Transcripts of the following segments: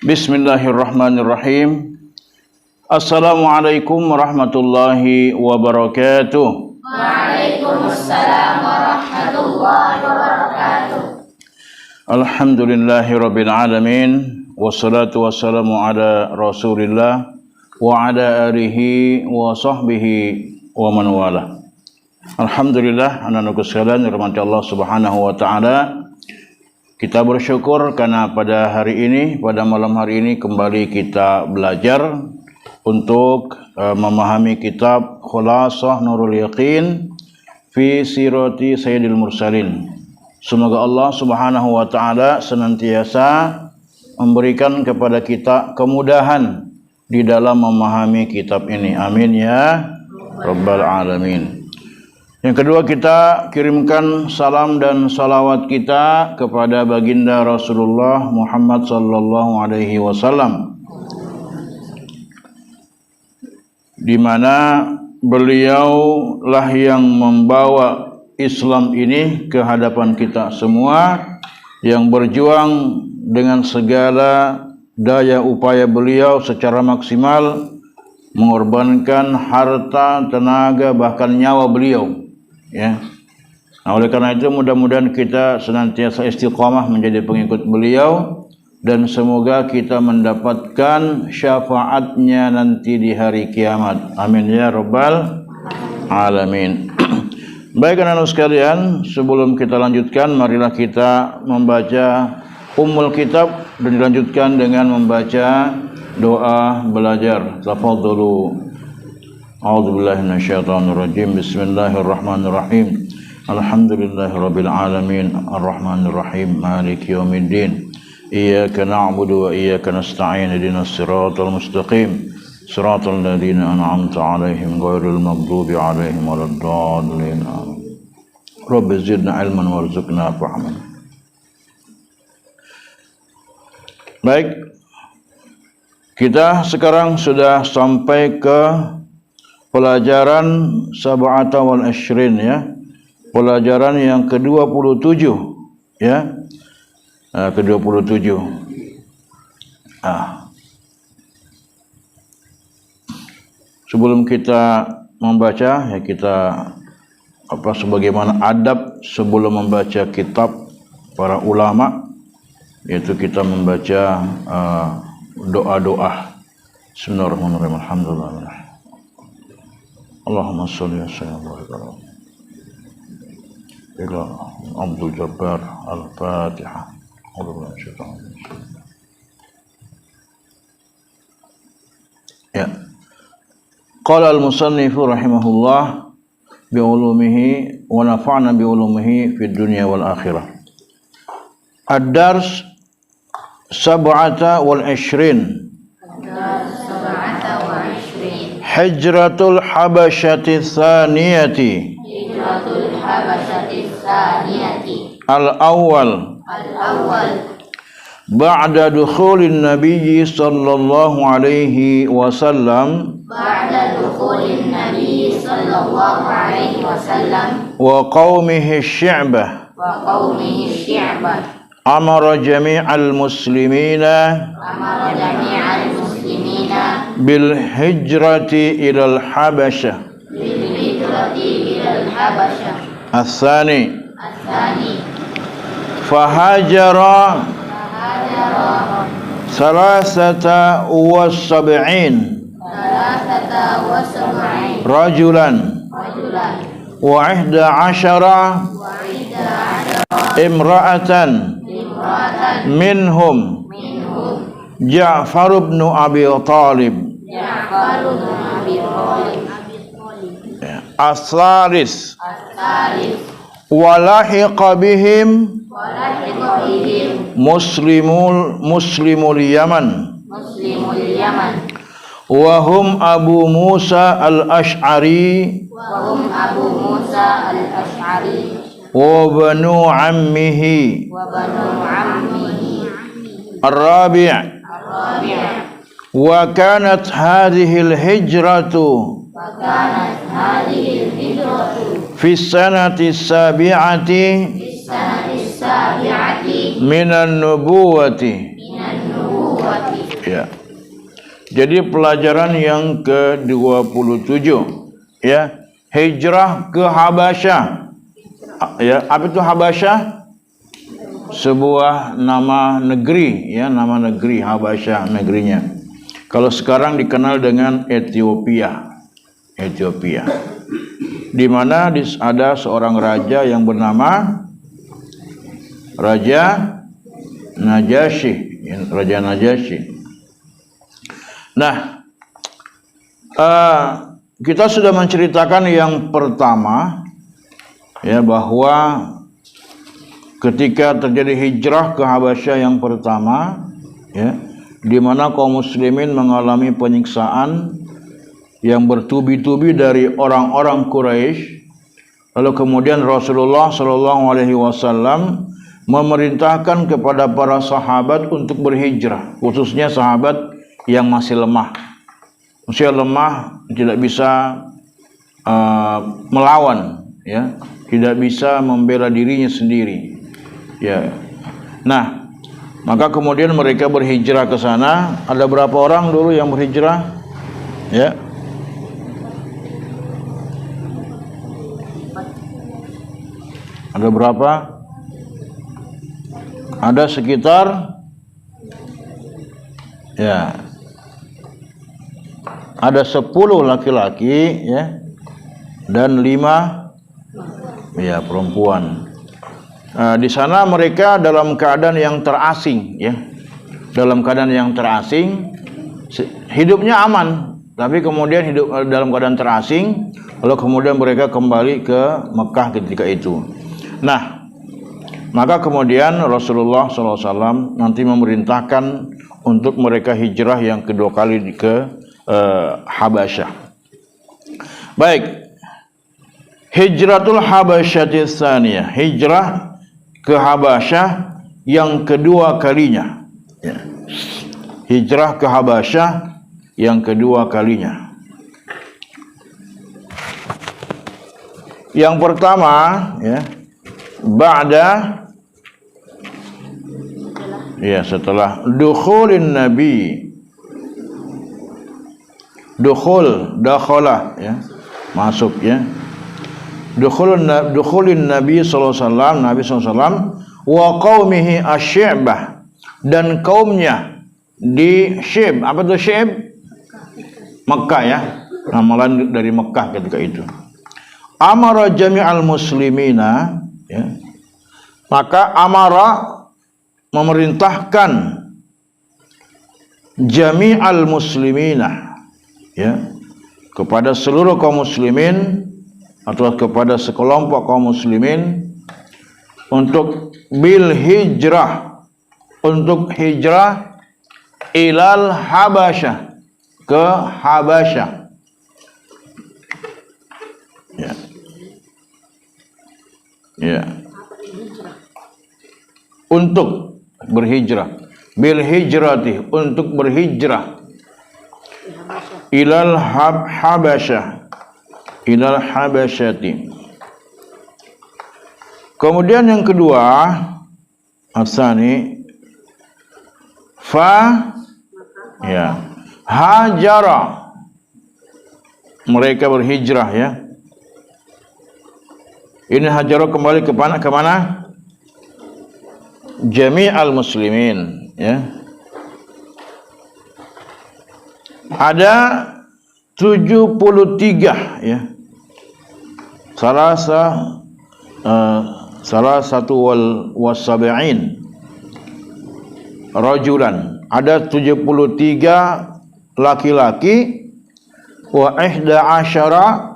Bismillahirrahmanirrahim. Assalamualaikum warahmatullahi wabarakatuh. Waalaikumsalam warahmatullahi wabarakatuh. Alhamdulillahirabbil alamin. Wassalatu wassalamu ala Rasulillah wa ala alihi wa sahbihi wa man wala. Alhamdulillah, anak-anakku sekalian dirahmati Allah Subhanahu wa taala. Kita bersyukur karena pada hari ini, pada malam hari ini kembali kita belajar untuk memahami kitab Khulasah Nurul Yaqin fi Sirati Sayyidil Mursalin. Semoga Allah Subhanahu wa taala senantiasa memberikan kepada kita kemudahan di dalam memahami kitab ini. Amin ya rabbal alamin. Yang kedua, kita kirimkan salam dan salawat kita kepada baginda Rasulullah Muhammad sallallahu alaihi wasallam, di mana beliau lah yang membawa Islam ini ke hadapan kita semua, yang berjuang dengan segala daya upaya beliau secara maksimal, mengorbankan harta, tenaga, bahkan nyawa beliau. Ya. Nah, oleh karena itu mudah-mudahan kita senantiasa istiqamah menjadi pengikut beliau dan semoga kita mendapatkan syafaatnya nanti di hari kiamat. Amin ya rabbal alamin. Baik anak-anak sekalian, sebelum kita lanjutkan, marilah kita membaca Ummul Kitab dan dilanjutkan dengan membaca doa belajar. Tafadhalu. A'udzubillahi minasyaitonirrajim. Bismillahirrahmanirrahim. Alhamdulillahirabbil alamin, arrahmanirrahim, maliki yaumiddin. Iyyaka na'budu wa iyyaka nasta'in. Ihdinas siratal mustaqim. Siratal ladzina an'amta 'alaihim ghairil maghdubi 'alaihim waladdallin. Rabbi zidna ilman warzuqna fahman. Baik, kita sekarang sudah sampai ke pelajaran Sab'ata wal Ashrin, ya. Pelajaran yang ke-27, ya. Ke-27. Sebelum kita membaca, ya, kita sebagaimana adab sebelum membaca kitab para ulama, yaitu kita membaca doa-doa. Bismillahirrahmanirrahim. Alhamdulillah. Allahumma sholli wa sallim ila Abdul Jabbar Al-Fatihah. Ya. Qala al-musannif rahimahullah bi ulumihi wa nafa'na bi ulumihi fid dunya wal akhirah. Ad-dars sab'ata wal 'ishrin. Hijratul Habasyati Tsaniyati. Al-awwal. Ba'da dukhulin Nabi sallallahu alaihi wasallam. Wa qaumihi syi'bah. Amara jami'al muslimina. Bil hijrati ilal Habasyah. As-tsani. Fahajara salasata wa sab'in rajulan wa 11 imra'atan minhum Ja'far ibn Abi Talib. As-salis. Walahiqa bihim muslimul Yaman. Wahum Abu Musa al-Ash'ari. Wa banu ammihi. Ar-rabi'. Wa kanat hadhil hijratu fi sanati sabi'ati minan nubuwati Ya. Jadi pelajaran yang ke-27 ya, hijrah ke Habasyah. Ya, apa itu Habasyah? Sebuah nama negeri ya, nama negeri Habasyah negerinya. Kalau sekarang dikenal dengan Ethiopia. Ethiopia. Di mana ada seorang raja yang bernama Raja Najasyi, Raja Najasyi. Nah, kita sudah menceritakan yang pertama ya, bahwa ketika terjadi hijrah ke Habasyah yang pertama ya, di mana kaum muslimin mengalami penyiksaan yang bertubi-tubi dari orang-orang Quraisy, lalu kemudian Rasulullah SAW memerintahkan kepada para sahabat untuk berhijrah, khususnya sahabat yang masih lemah, tidak bisa melawan, ya, tidak bisa membela dirinya sendiri, ya. Nah, maka kemudian mereka berhijrah ke sana. Ada berapa orang dulu yang berhijrah? Ya, ada berapa? Ada sekitar, ya, ada 10 laki-laki ya, dan 5 ya perempuan. Di sana mereka dalam keadaan yang terasing ya, dalam keadaan yang terasing, hidupnya aman, tapi kemudian hidup dalam keadaan terasing, lalu kemudian mereka kembali ke Mekah ketika itu. Nah, maka kemudian Rasulullah SAW nanti memerintahkan untuk mereka hijrah yang kedua kali ke Habasyah. Baik, hijratul Habasyah tsaniyah, hijrah ke Habasyah yang kedua kalinya ya. Hijrah ke Habasyah yang kedua kalinya. Yang pertama ya, ba'da ya, setelah dukhulin Nabi, dakhala ya, masuk ya, dukhulin Nabi sallallahu alaihi wasallam, Nabi sallallahu alaihi wasallam wa qaumihi asy-Syi'bah, dan kaumnya di Syib. Apa itu Syib? Mekah ya, ramalan dari Mekah ketika itu. Amara jami'al muslimina ya, maka amara memerintahkan jami'al muslimina ya, kepada seluruh kaum muslimin atau kepada sekelompok kaum muslimin untuk bil hijrah, untuk hijrah ilal Habasyah, ke Habasyah ya. Ya, untuk berhijrah, bil hijrati, untuk berhijrah ilal Habasyah, ilal Habasyati. Kemudian yang kedua, asani fa ya, hajara, mereka berhijrah ya. Ini hajara kembali ke mana? Ke mana? Jami'al muslimin ya. Ada 73 ya. Salah satu wasab'in rajulan, ada 73 laki-laki, wa ihda asyara,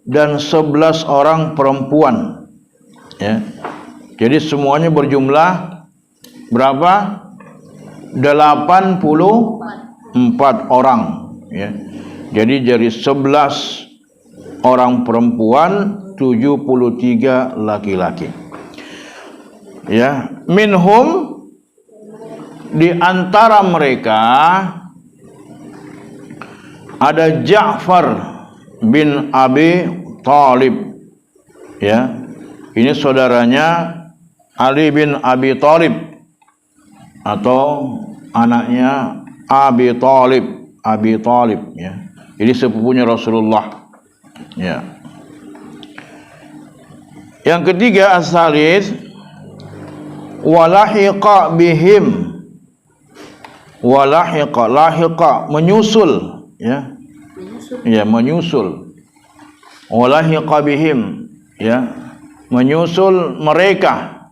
dan 11 orang perempuan ya. Jadi semuanya berjumlah berapa? 84 orang ya. Jadi dari 11 orang perempuan, 73 laki-laki ya. Minhum, di antara mereka ada Ja'far bin Abi Thalib ya. Ini saudaranya Ali bin Abi Thalib atau anaknya Abi Talib ya. Jadi sepupunya Rasulullah ya. Yang ketiga as-salis walahiqa bihim. Lahiqa menyusul ya. Ya, menyusul. Walahiqa bihim ya, menyusul mereka.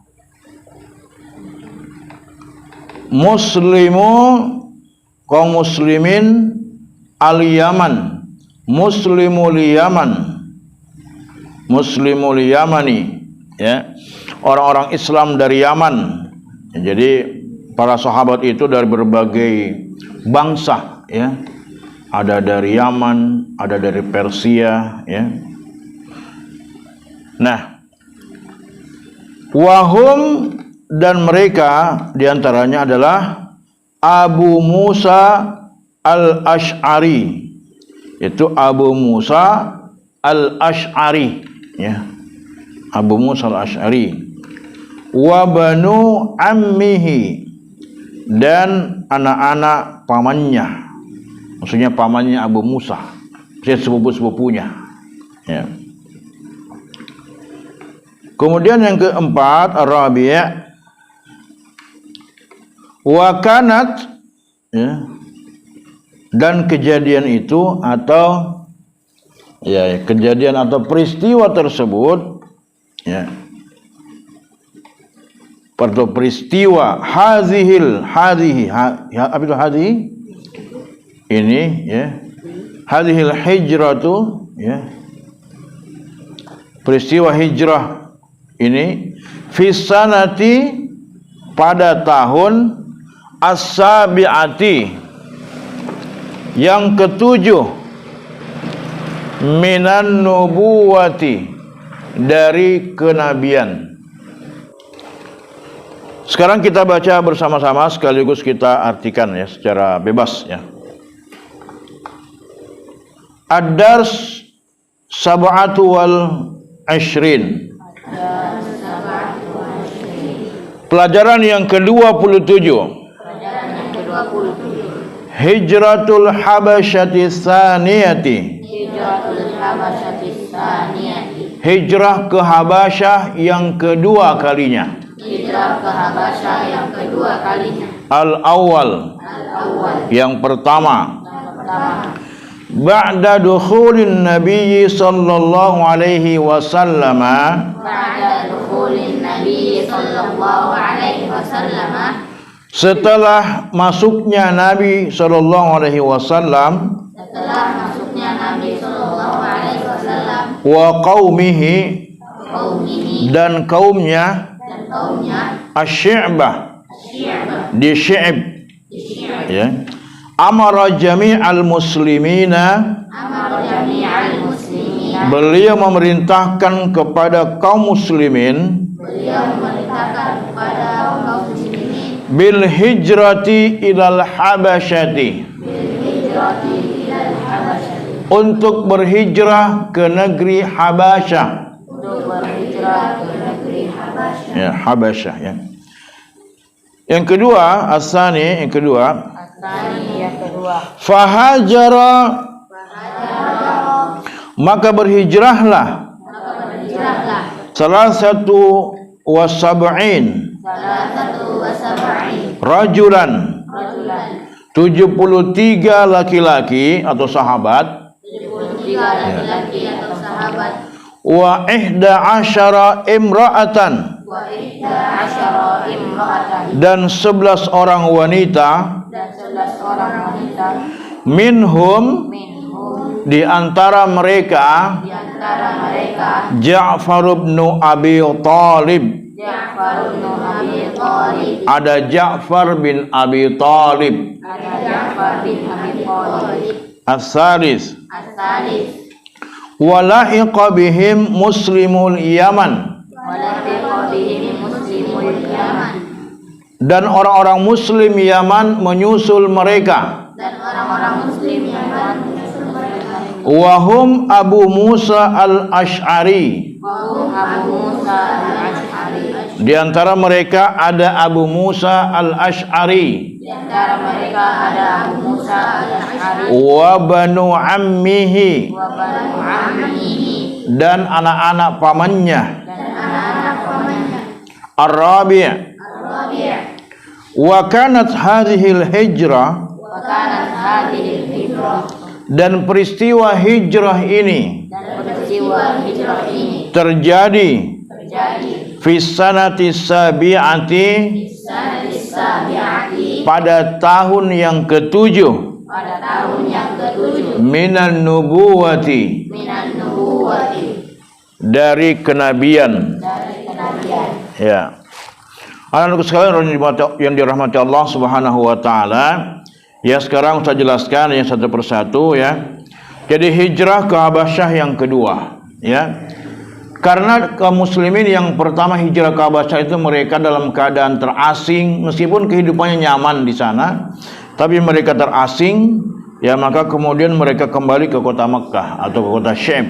Kaum muslimin al-Yaman, muslimul Yamani ya, orang-orang Islam dari Yaman. Jadi para sahabat itu dari berbagai bangsa ya. Ada dari Yaman, ada dari Persia ya. Nah, wahum dan mereka diantaranya adalah Abu Musa al-Ash'ari, itu Abu Musa al-Ash'ari ya. Abu Musa al-Ash'ari wa banu ammihi, dan anak-anak pamannya. Maksudnya pamannya Abu Musa, sepupu-sepupunya ya. Kemudian yang keempat Ar-Rabi' wa kanat ya, dan kejadian itu atau ya, kejadian atau peristiwa tersebut ya, pada peristiwa hadhihi apa itu hadhihi ini ya, hadhil hijratu ya, peristiwa hijrah ini fi sanati, pada tahun as-sabi'ati, yang ketujuh, minan nubuwati, dari kenabian. Sekarang kita baca bersama-sama sekaligus kita artikan ya secara bebas ya. Ad-dars sab'atu wal ashrin, pelajaran yang ke-27, hijratul habasyati tsaniyati, hijrah ke Habasyah yang kedua kalinya. Al-awwal, yang pertama. Ba'da dukhulin Nabi sallallahu alaihi wasallam, setelah masuknya Nabi sallallahu alaihi wasallam, wa qaumihi, dan kaumnya, asy-syi'bah, di Syi'b ya. Amara jami'al muslimina, beliau memerintahkan kepada kaum muslimin, bil hijrati ilal habasyati, untuk berhijrah ke negeri Habasyah. Ya, Habasyah ya. Yang kedua, as-sani, yang kedua, fahajara, maka berhijrahlah, salah satu wasab'in, rajulan, 73 laki-laki atau sahabat, wa ihda asyara imra'atan, dan 11 orang wanita, minhum, di antara mereka, Ja'far bin Abi Talib, ada Ja'far bin Abi Talib. As-salis, walahiqa bihim muslimul Yaman, dan orang-orang muslim Yaman menyusul mereka. Wahum Abu Musa al-Ash'ari, di antara mereka ada Abu Musa al-Ash'ari, Di antara mereka ada Abu Musa al-Asy'ari wa banu ammihi wa banu ammihi dan anak-anak pamannya dan anak-anak pamannya Ar-Rabi' Ar-Rabi' wa kanat hadhil hijrah wa kanat hadhil hijrah dan peristiwa hijrah ini dan peristiwa hijrah ini terjadi terjadi fi sanati sabi'ati sanatis sabi'ati pada tahun yang ketujuh pada tahun yang ketujuh minan nubuwati minan nubuwati dari kenabian. dari kenabian. Ya. Anak-anak sekalian yang dirahmati Allah Subhanahu wa taala, ya sekarang saya jelaskan yang satu persatu ya. Jadi hijrah ke Habasyah yang kedua, ya. Karena kaum muslimin yang pertama hijrah ke Habasyah itu mereka dalam keadaan terasing, meskipun kehidupannya nyaman di sana, tapi mereka terasing, ya maka kemudian mereka kembali ke kota Mekkah atau ke kota Syam,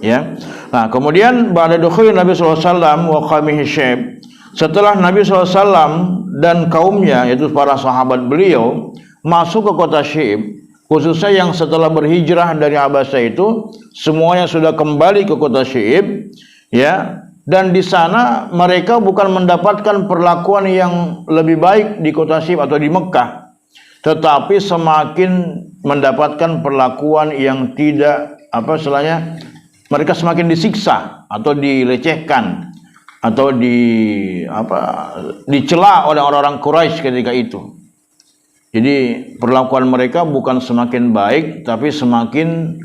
ya. Nah, kemudian ba'da dukhul Nabi sallallahu alaihi wasallam wa qamihi Syam, setelah Nabi SAW dan kaumnya, yaitu para sahabat beliau, masuk ke kota Syam, khususnya yang setelah berhijrah dari Habasyah itu, semuanya sudah kembali ke kota Syam, ya. Dan di sana mereka bukan mendapatkan perlakuan yang lebih baik di kota Syam atau di Mekkah, tetapi semakin mendapatkan perlakuan yang tidak mereka semakin disiksa atau dilecehkan atau dicela oleh orang-orang Quraisy ketika itu. Jadi perlakuan mereka bukan semakin baik, tapi semakin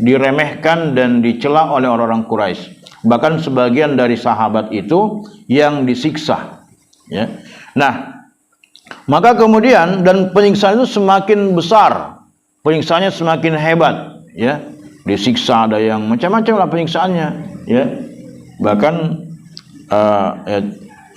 diremehkan dan dicela oleh orang-orang Quraisy. Bahkan sebagian dari sahabat itu yang disiksa, ya. Nah, maka kemudian dan penyiksaan itu semakin besar, penyiksaannya semakin hebat, ya. Disiksa ada yang macam-macam lah penyiksaannya, ya. Bahkan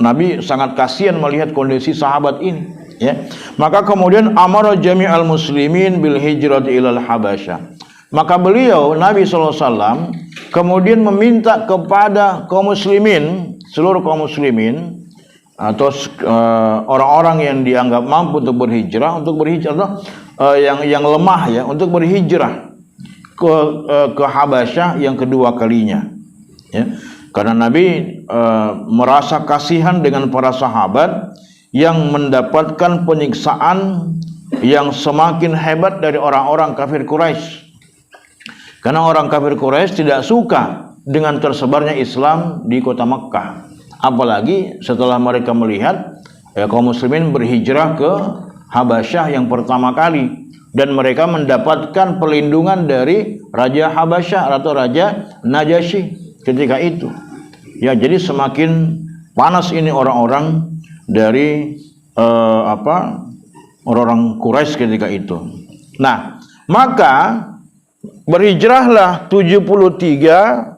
Nabi sangat kasihan melihat kondisi sahabat ini, ya. Maka kemudian amara jami'al muslimin bil hijrati ilal Habasyah. Maka beliau Nabi SAW kemudian meminta kepada kaum muslimin, seluruh kaum muslimin atau orang-orang yang dianggap mampu untuk berhijrah yang lemah, ya, untuk berhijrah ke Habasyah yang kedua kalinya, ya. Karena Nabi merasa kasihan dengan para sahabat yang mendapatkan penyiksaan yang semakin hebat dari orang-orang kafir Quraisy. Karena orang kafir Quraisy tidak suka dengan tersebarnya Islam di kota Mekkah. Apalagi setelah mereka melihat kaum muslimin berhijrah ke Habasyah yang pertama kali, dan mereka mendapatkan perlindungan dari Raja Habasyah atau Raja Najasyi ketika itu. Ya, jadi semakin panas ini orang-orang dari orang-orang Quraisy ketika itu. Nah, maka berhijrahlah 73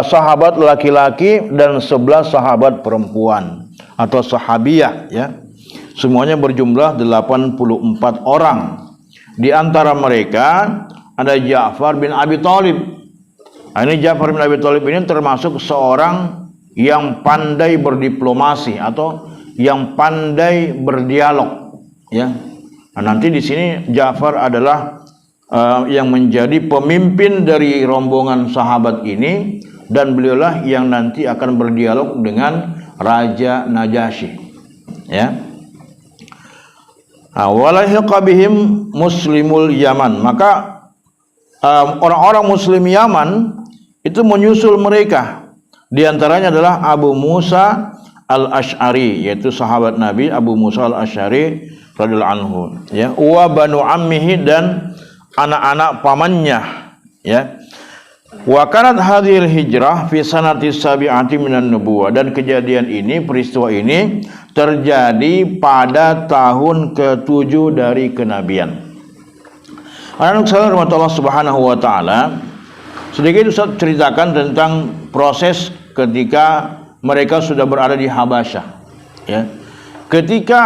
sahabat laki-laki dan 11 sahabat perempuan atau sahabiyah, ya. Semuanya berjumlah 84 orang. Di antara mereka ada Ja'far bin Abi Thalib. Ini Ja'far bin Abi Thalib ini termasuk seorang yang pandai berdiplomasi atau yang pandai berdialog, ya. Nah, nanti di sini Ja'far adalah yang menjadi pemimpin dari rombongan sahabat ini, dan beliaulah yang nanti akan berdialog dengan Raja Najasyi, ya. Walahiqa bihim muslimul Yaman. Maka orang-orang muslim Yaman itu menyusul mereka. Di antaranya adalah Abu Musa al-Asy'ari, yaitu sahabat Nabi Abu Musa al-Asy'ari radhiyallahu anhu, ya. Wa banu ammihi dan anak-anak pamannya, ya. Wa kanat hadhil hijrah fi sanati sabi'ati minan nubuwah, dan kejadian ini, peristiwa ini terjadi pada tahun ke-7 dari kenabian. Anak-anak sekalian rahmat Allah Subhanahu wa taala, sedikit Ustaz ceritakan tentang proses ketika mereka sudah berada di Habasyah, ya. Ketika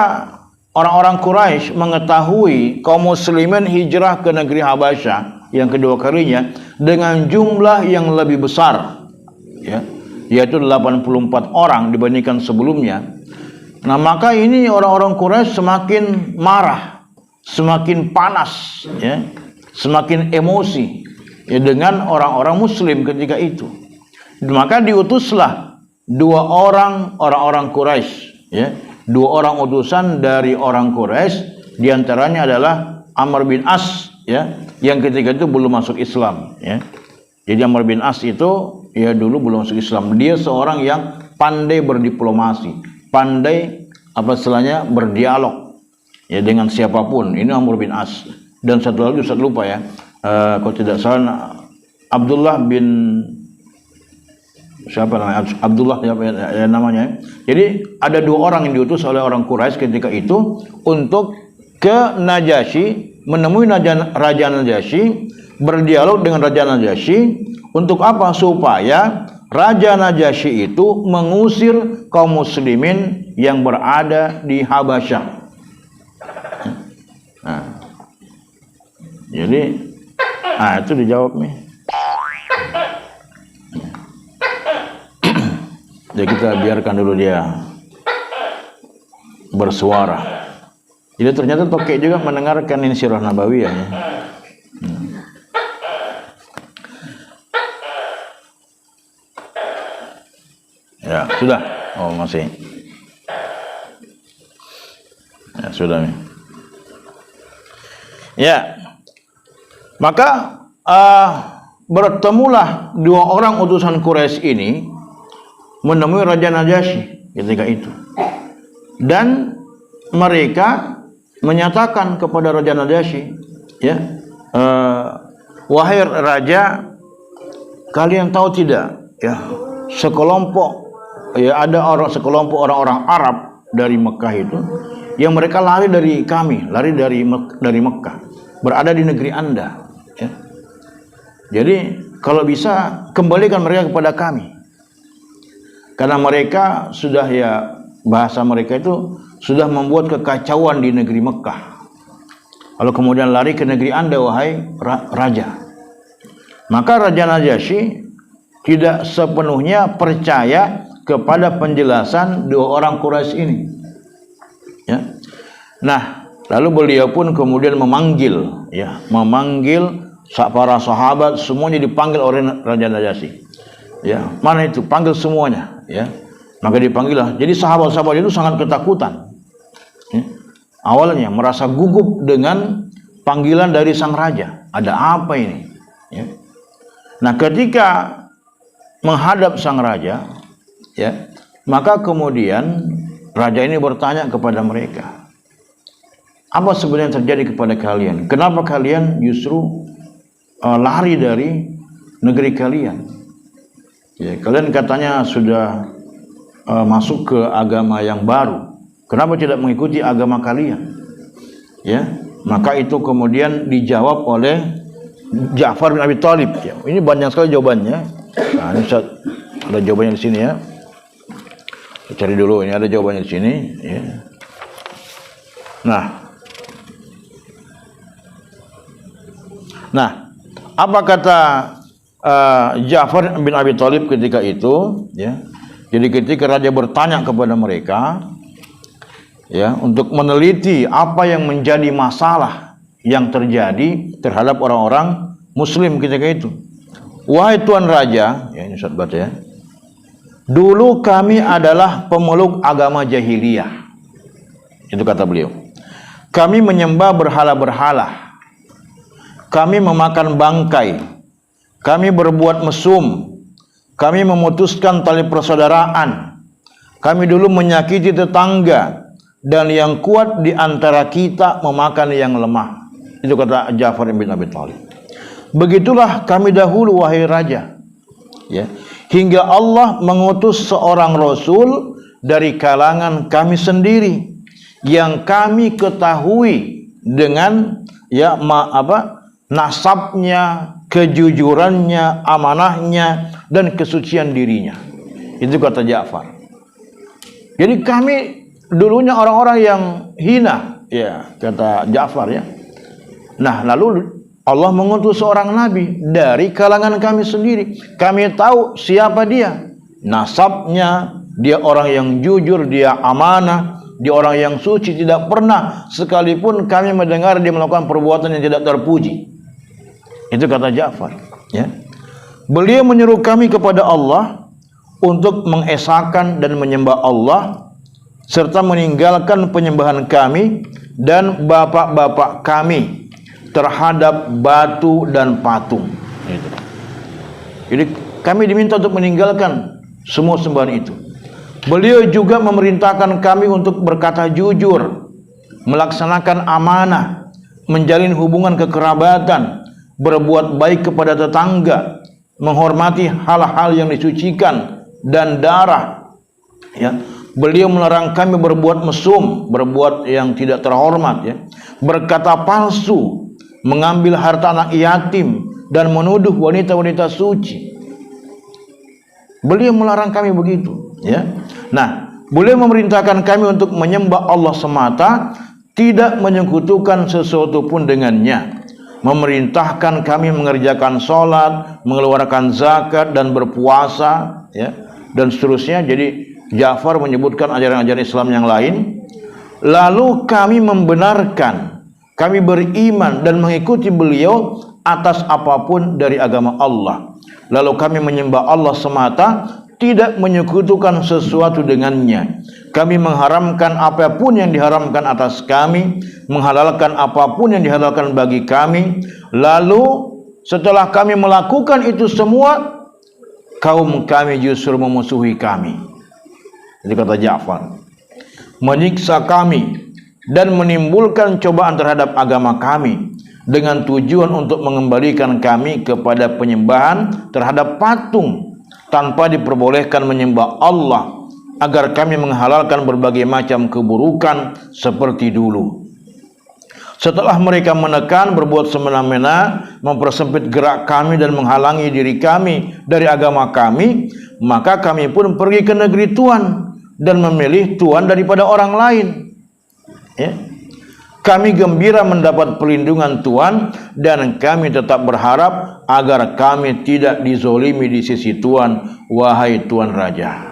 orang-orang Quraisy mengetahui kaum muslimin hijrah ke negeri Habasyah yang kedua kalinya dengan jumlah yang lebih besar, ya, yaitu 84 orang dibandingkan sebelumnya. Nah, maka ini orang-orang Quraisy semakin marah, semakin panas, ya, semakin emosi, ya, dengan orang-orang Muslim ketika itu. Maka diutuslah orang-orang Quraisy, ya, 2 orang utusan dari orang Quraisy, diantaranya adalah Amr bin As, ya, yang ketika itu belum masuk Islam, ya. Jadi Amr bin As itu ya dulu belum masuk Islam. Dia seorang yang pandai berdiplomasi, pandai apa istilahnya berdialog, ya, dengan siapapun. Ini Amr bin As. Dan satu lagi Ustaz lupa, ya, kalau tidak salah Abdullah bin siapa namanya? Abdullah ya, namanya. Jadi ada 2 orang yang diutus oleh orang Quraisy ketika itu untuk ke Najasyi, menemui Raja Najasyi, berdialog dengan Raja Najasyi. Untuk apa? Supaya Raja Najasyi itu mengusir kaum muslimin yang berada di Habasyah. Nah, jadi itu dijawab nih. Jadi kita biarkan dulu dia bersuara. Jadi ternyata Tokek juga mendengarkan ini Sirah Nabawiyah, ya. Ya, sudah. Oh, masih. Ya, sudah nih. Ya. Maka bertemulah 2 orang utusan Quraisy ini menemui Raja Najasyi ketika itu. Dan mereka menyatakan kepada Raja Najasyi, ya, wahai raja, kalian tahu tidak, ya, sekelompok orang-orang Arab dari Mekah itu yang mereka lari dari kami, lari dari Mekah, berada di negeri Anda, ya. Jadi kalau bisa kembalikan mereka kepada kami, karena mereka sudah, ya, bahasa mereka itu sudah membuat kekacauan di negeri Mekah. Lalu kemudian lari ke negeri Anda, wahai raja. Maka Raja Najasyi tidak sepenuhnya percaya kepada penjelasan 2 orang Quraisy ini, ya. Nah, lalu beliau pun kemudian memanggil para sahabat, semuanya dipanggil oleh Raja Najasyi. Ya, mana itu? Panggil semuanya, ya. Maka dipanggillah. Jadi sahabat-sahabat itu sangat ketakutan, ya. Awalnya merasa gugup dengan panggilan dari sang raja. Ada apa ini? Ya. Nah, ketika menghadap sang raja, ya, maka kemudian raja ini bertanya kepada mereka, apa sebenarnya terjadi kepada kalian? Kenapa kalian justru lari dari negeri kalian? Ya, kalian katanya sudah masuk ke agama yang baru. Kenapa tidak mengikuti agama kalian? Ya, maka itu kemudian dijawab oleh Ja'far bin Abi Thalib. Ya, ini banyak sekali jawabannya. Nah, ini ada jawabannya di sini, ya. Saya cari dulu, ini ada jawabannya di sini, ya. Nah, apa kata Ja'far bin Abi Thalib ketika itu, ya? Jadi ketika raja bertanya kepada mereka, ya, untuk meneliti apa yang menjadi masalah yang terjadi terhadap orang-orang Muslim ketika itu. Wahai Tuan Raja, ya, ini Ustaz baca, ya. Dulu kami adalah pemeluk agama jahiliyah. Itu kata beliau. Kami menyembah berhala-berhala. Kami memakan bangkai. Kami berbuat mesum. Kami memutuskan tali persaudaraan. Kami dulu menyakiti tetangga. Dan yang kuat di antara kita memakan yang lemah. Itu kata Ja'far bin Abi Thalib. Begitulah kami dahulu, wahai raja, ya, hingga Allah mengutus seorang rasul dari kalangan kami sendiri yang kami ketahui dengan, ya, nasabnya, kejujurannya, amanahnya, dan kesucian dirinya. Itu kata Ja'far. Jadi kami dulunya orang-orang yang hina, ya, kata Ja'far, ya. Nah, lalu Allah mengutus seorang nabi dari kalangan kami sendiri. Kami tahu siapa dia, nasabnya, dia orang yang jujur, dia amanah, dia orang yang suci, tidak pernah sekalipun kami mendengar dia melakukan perbuatan yang tidak terpuji. Itu kata Ja'far, ya. Beliau menyuruh kami kepada Allah untuk mengesahkan dan menyembah Allah serta meninggalkan penyembahan kami dan bapak-bapak kami terhadap batu dan patung. Itu. Jadi kami diminta untuk meninggalkan semua sembahan itu. Beliau juga memerintahkan kami untuk berkata jujur, melaksanakan amanah, menjalin hubungan kekerabatan, berbuat baik kepada tetangga, menghormati hal-hal yang disucikan dan darah. Ya. Beliau melarang kami berbuat mesum, berbuat yang tidak terhormat, ya. Berkata palsu, mengambil harta anak yatim dan menuduh wanita-wanita suci. Beliau melarang kami begitu, ya. Nah, beliau memerintahkan kami untuk menyembah Allah semata, tidak menyekutukan sesuatu pun dengannya. Memerintahkan kami mengerjakan sholat, mengeluarkan zakat dan berpuasa, ya, dan seterusnya. Jadi Ja'far menyebutkan ajaran-ajaran Islam yang lain. Lalu kami membenarkan, kami beriman dan mengikuti beliau atas apapun dari agama Allah. Lalu kami menyembah Allah semata, tidak menyekutukan sesuatu dengannya. Kami mengharamkan apapun yang diharamkan atas kami, menghalalkan apapun yang dihalalkan bagi kami. Lalu setelah kami melakukan itu semua, kaum kami justru memusuhi kami. Jadi kata Ja'far, menyiksa kami dan menimbulkan cobaan terhadap agama kami dengan tujuan untuk mengembalikan kami kepada penyembahan terhadap patung tanpa diperbolehkan menyembah Allah, agar kami menghalalkan berbagai macam keburukan seperti dulu. Setelah mereka menekan, berbuat semena-mena, mempersempit gerak kami dan menghalangi diri kami dari agama kami, maka kami pun pergi ke negeri Tuhan dan memilih Tuhan daripada orang lain, ya. Kami gembira mendapat perlindungan Tuhan dan kami tetap berharap agar kami tidak dizolimi di sisi Tuhan, wahai Tuan Raja.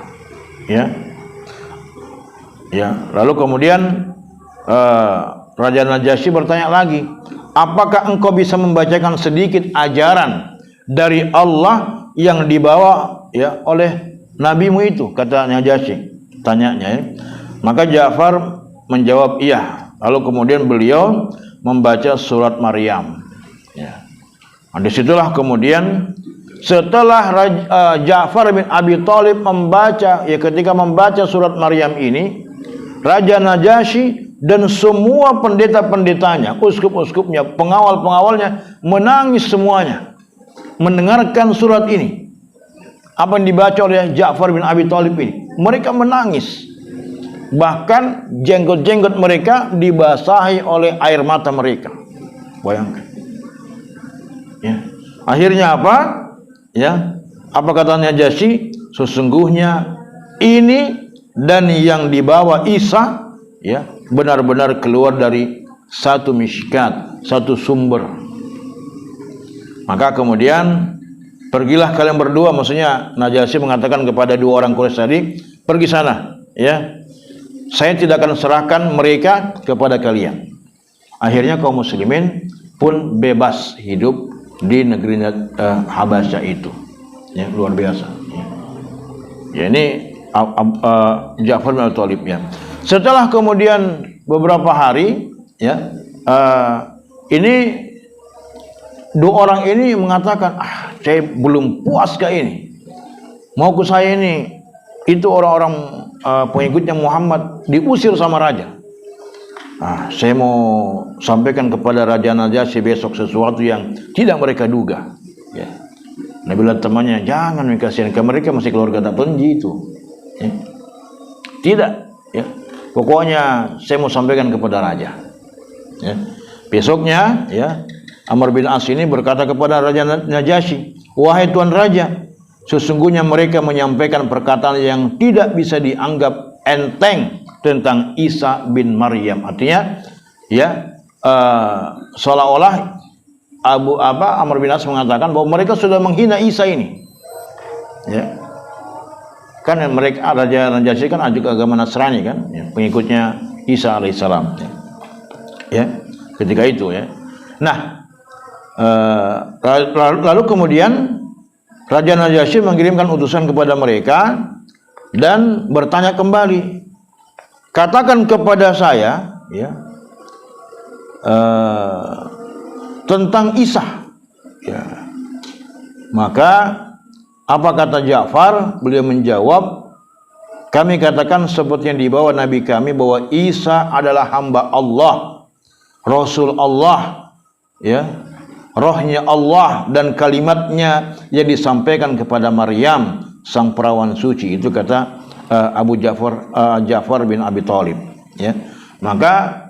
Ya, ya. Lalu kemudian Raja Najasyi bertanya lagi, apakah engkau bisa membacakan sedikit ajaran dari Allah yang dibawa, ya, oleh nabimu itu? Kata Najasyi, tanyanya, ya. Maka Ja'far menjawab iya. Lalu kemudian beliau membaca surat Maryam, ya. Nah, disitulah kemudian setelah Ja'far bin Abi Thalib membaca, ya, ketika membaca surat Maryam ini, Raja Najasyi dan semua pendeta-pendetanya, uskup-uskupnya, pengawal-pengawalnya menangis semuanya mendengarkan surat ini. Apa yang dibaca oleh Ja'far bin Abi Thalib ini, mereka menangis. Bahkan jenggot-jenggot mereka dibasahi oleh air mata mereka. Bayangkan, ya. Akhirnya apa? Ya, apa kata Najasyi? Sesungguhnya ini dan yang dibawa Isa, ya, benar-benar keluar dari satu miskat, satu sumber. Maka kemudian pergilah kalian berdua, maksudnya Najasyi mengatakan kepada dua orang Quraisy tadi, pergi sana, ya. Saya tidak akan serahkan mereka kepada kalian. Akhirnya kaum muslimin pun bebas hidup di negeri Habasyah itu, ya, luar biasa, ya. Ya, ini Ja'far bin Abi Thalib, ya. Setelah kemudian beberapa hari, ya, ini dua orang ini mengatakan, saya belum puas ke ini, mauku saya ini, itu orang-orang pengikutnya Muhammad diusir sama raja. Saya mau sampaikan kepada Raja Najasyi besok sesuatu yang tidak mereka duga, ya. Nabi bilang temannya, jangan kasihan, ke mereka masih keluarga terpencil itu, ya. Tidak, ya. Pokoknya saya mau sampaikan kepada raja, ya. Besoknya, ya, Amr bin As ini berkata kepada Raja Najasyi, wahai Tuan Raja, sesungguhnya mereka menyampaikan perkataan yang tidak bisa dianggap enteng tentang Isa bin Maryam. Artinya, ya, seolah-olah Amr bin As mengatakan bahwa mereka sudah menghina Isa ini, ya. kan mereka Raja Najasyi kan juga agama Nasrani kan, ya, pengikutnya Isa alaihissalam. Ya, ketika itu ya. Nah, lalu kemudian Raja Najasyi mengirimkan utusan kepada mereka dan bertanya kembali, katakan kepada saya, ya, tentang Isa. Ya. Maka apa kata Ja'far? Beliau menjawab, kami katakan seperti yang dibawa Nabi kami bahwa Isa adalah hamba Allah, Rasul Allah, ya, rohnya Allah dan kalimatnya yang disampaikan kepada Maryam sang perawan suci. Itu kata Ja'far bin Abi Thalib. Ya. Maka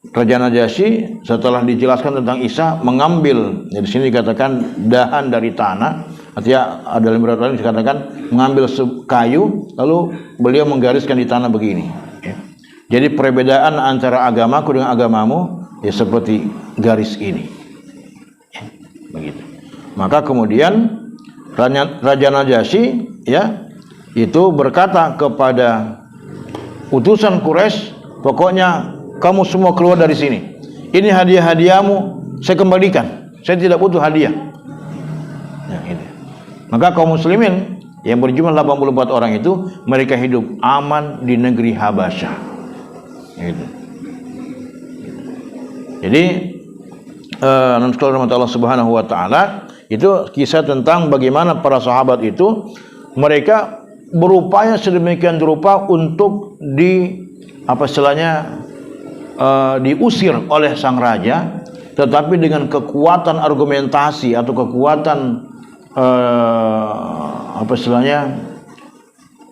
Raja Najasyi setelah dijelaskan tentang Isa mengambil, ya, di sini dikatakan dahan dari tanah. Artinya dalam beberapa kali dikatakan mengambil kayu lalu beliau menggariskan di tanah begini. Ya. Jadi perbedaan antara agamaku dengan agamamu ya seperti garis ini. Ya, begitu. Maka kemudian Raja Najasyi ya itu berkata kepada utusan Quraisy, pokoknya kamu semua keluar dari sini. Ini hadiah-hadiahmu saya kembalikan. Saya tidak butuh hadiah. Ya, ini. Maka kaum muslimin yang berjumlah 84 orang itu mereka hidup aman di negeri Habasyah. Gitu. Jadi nanti Allah Subhanahu wa taala itu kisah tentang bagaimana para sahabat itu mereka berupaya sedemikian rupa untuk diusir oleh sang raja, tetapi dengan kekuatan argumentasi atau kekuatan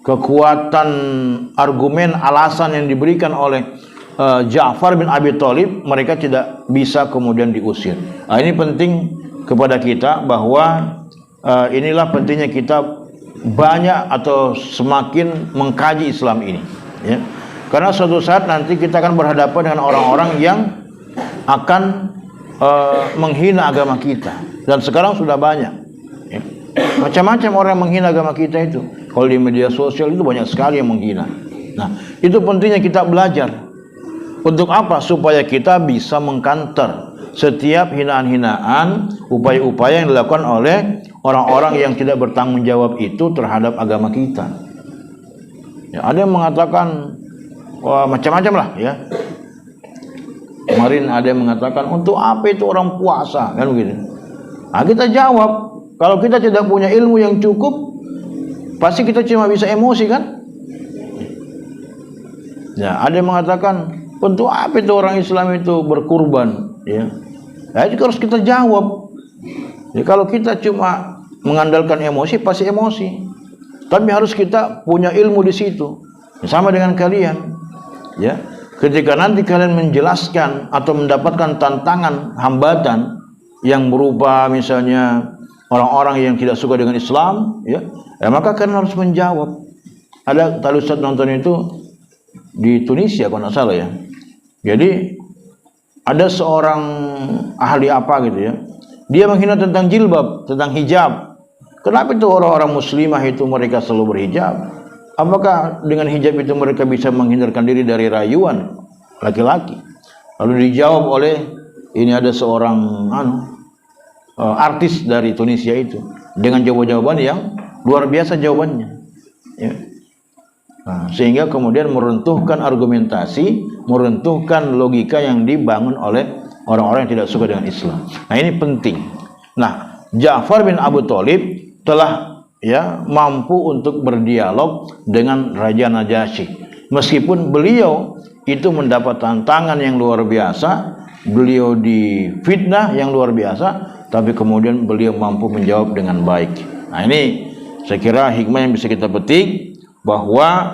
kekuatan argumen alasan yang diberikan oleh Ja'far bin Abi Thalib, mereka tidak bisa kemudian diusir. Nah, ini penting kepada kita bahwa inilah pentingnya kita banyak atau semakin mengkaji Islam ini, ya. Karena suatu saat nanti kita akan berhadapan dengan orang-orang yang akan menghina agama kita. Dan sekarang sudah banyak. Ya. Macam-macam orang yang menghina agama kita itu. Kalau di media sosial itu banyak sekali yang menghina. Nah, itu pentingnya kita belajar. Untuk apa? Supaya kita bisa mengkanter setiap hinaan-hinaan, upaya-upaya yang dilakukan oleh orang-orang yang tidak bertanggung jawab itu terhadap agama kita. Ya, ada yang mengatakan wah, macam-macam lah ya. Kemarin ada yang mengatakan untuk apa itu orang puasa kan begitu. Nah, kita jawab, kalau kita tidak punya ilmu yang cukup, pasti kita cuma bisa emosi kan? Ya, ada yang mengatakan untuk apa itu orang Islam itu berkurban, ya. Nah, itu harus kita jawab. Ya, kalau kita cuma mengandalkan emosi, pasti emosi. Tapi harus kita punya ilmu di situ. Ya, sama dengan kalian. Ya, ketika nanti kalian menjelaskan atau mendapatkan tantangan, hambatan yang berupa misalnya orang-orang yang tidak suka dengan Islam, ya, maka kalian harus menjawab. Ada tadi Ustaz nonton itu di Tunisia kalau tidak salah ya. Jadi ada seorang ahli apa gitu ya, dia menghina tentang jilbab, tentang hijab. Kenapa itu orang-orang muslimah itu mereka selalu berhijab? Apakah dengan hijab itu mereka bisa menghindarkan diri dari rayuan laki-laki? Lalu dijawab oleh ini ada seorang artis dari Tunisia itu dengan jawaban-jawaban yang luar biasa jawabannya. Ya. Nah, sehingga kemudian meruntuhkan argumentasi, meruntuhkan logika yang dibangun oleh orang-orang yang tidak suka dengan Islam. Nah, ini penting. Nah, Ja'far bin Abi Thalib telah mampu untuk berdialog dengan Raja Najasyi. Meskipun beliau itu mendapat tantangan yang luar biasa, beliau difitnah yang luar biasa, tapi kemudian beliau mampu menjawab dengan baik. Nah, ini saya kira hikmah yang bisa kita petik bahwa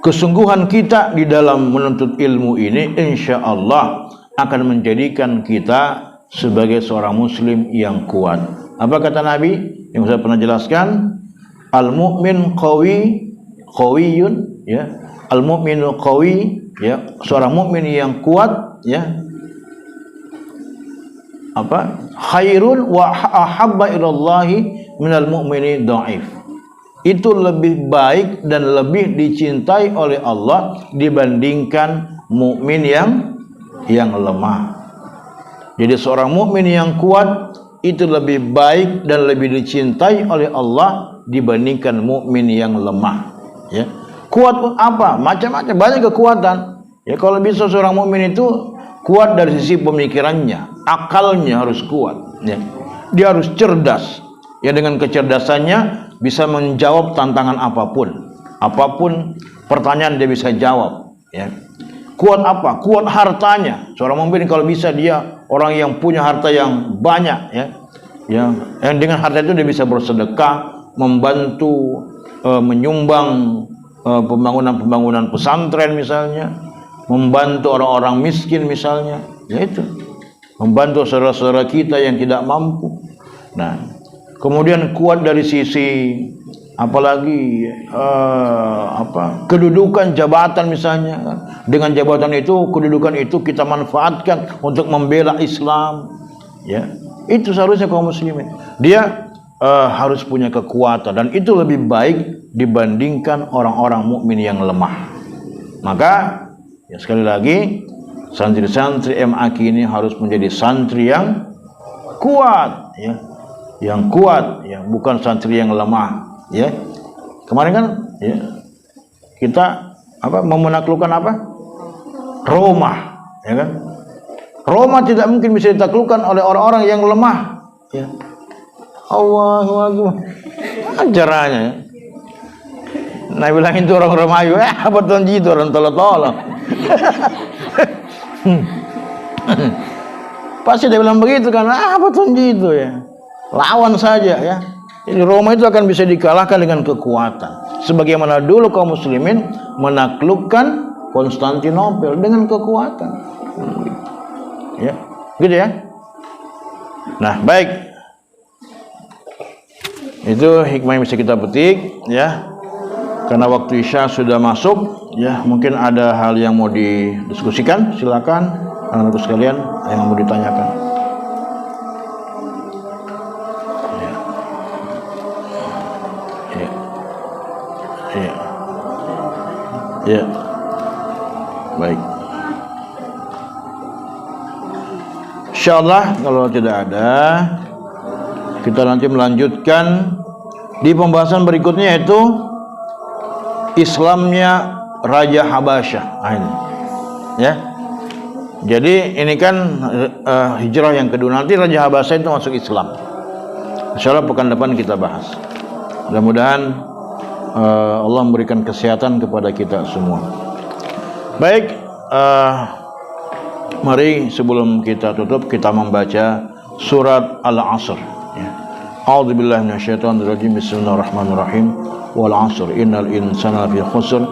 kesungguhan kita di dalam menuntut ilmu ini insya Allah akan menjadikan kita sebagai seorang muslim yang kuat. Apa kata Nabi yang saya pernah jelaskan? Al-mu'min qawiyun, ya. Al-mu'minu qawi, ya. Seorang mukmin yang kuat, ya. khairun wa ahabba ilallahi minal mu'mini dhaif. Itu lebih baik dan lebih dicintai oleh Allah dibandingkan mukmin yang lemah. Jadi seorang mukmin yang kuat itu lebih baik dan lebih dicintai oleh Allah dibandingkan mukmin yang lemah. Ya. Kuat apa? Macam-macam, banyak kekuatan. Ya, kalau bisa seorang mukmin itu kuat dari sisi pemikirannya, akalnya harus kuat. Ya. Dia harus cerdas. Ya, dengan kecerdasannya bisa menjawab tantangan apapun pertanyaan dia bisa jawab. Ya. Kuat apa? Kuat hartanya. Seorang mukmin kalau bisa dia orang yang punya harta yang banyak, ya. Yang dengan harta itu dia bisa bersedekah, membantu menyumbang pembangunan pesantren misalnya, membantu orang-orang miskin misalnya, yaitu membantu saudara-saudara kita yang tidak mampu. Nah, kemudian kuat dari sisi apalagi kedudukan jabatan misalnya. Dengan jabatan itu, kedudukan itu kita manfaatkan untuk membela Islam, ya. Itu seharusnya kaum muslimin. Dia harus punya kekuatan dan itu lebih baik dibandingkan orang-orang mukmin yang lemah. Maka ya sekali lagi, santri-santri MAQ ini harus menjadi santri yang kuat, ya. Yang kuat, ya, bukan santri yang lemah, ya. Kemarin kan, ya, kita mau menaklukkan Roma, ya kan? Roma tidak mungkin bisa ditaklukkan oleh orang-orang yang lemah, ya. Allahu Akbar. Caranya, ya. Nah, bilang itu orang Romawi, apa tuan itu orang tolong. Pasti dia bilang begitu kan, apa tuan itu, ya. Lawan saja, ya. Jadi Roma itu akan bisa dikalahkan dengan kekuatan. Sebagaimana dulu kaum muslimin menaklukkan Konstantinopel dengan kekuatan. Ya, gitu ya. Nah, baik. Itu hikmah yang bisa kita petik, ya. Karena waktu Isya sudah masuk, ya, mungkin ada hal yang mau didiskusikan, silakan anak-anak sekalian yang mau ditanyakan. Ya, baik. Insyaallah kalau tidak ada, kita nanti melanjutkan di pembahasan berikutnya, yaitu Islamnya Raja Habasyah. Ini, ya. Jadi ini kan hijrah yang kedua. Nanti Raja Habasyah itu masuk Islam. Insyaallah pekan depan kita bahas. Mudah-mudahan Allah memberikan kesehatan kepada kita semua. Baik, mari sebelum kita tutup kita membaca surat Al-Asr, ya. A'udzubillahi minasyaitonirrajim. Bismillahirrahmanirrahim. Wal 'asr innal insana lafi khusr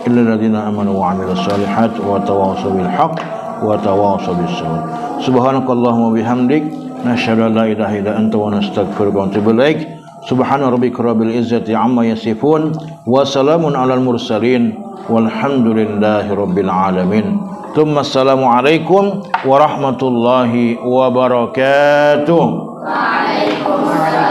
illa alladziina aamanu wa 'amilus shalihaati wa tawassaw bil haqq wa tawassaw bis sabr. Subhanakallahumma bihamdik nasyhadu an la ilaha illa anta wa nastaghfiruka wa natubu ilaik. Subhana rabbika rabbil izzati amma yasifun wa salamun alal mursalin walhamdulillahi rabbil alamin. Tsumma assalamu alaikum warahmatullahi wabarakatuh. Waalaikumsalam.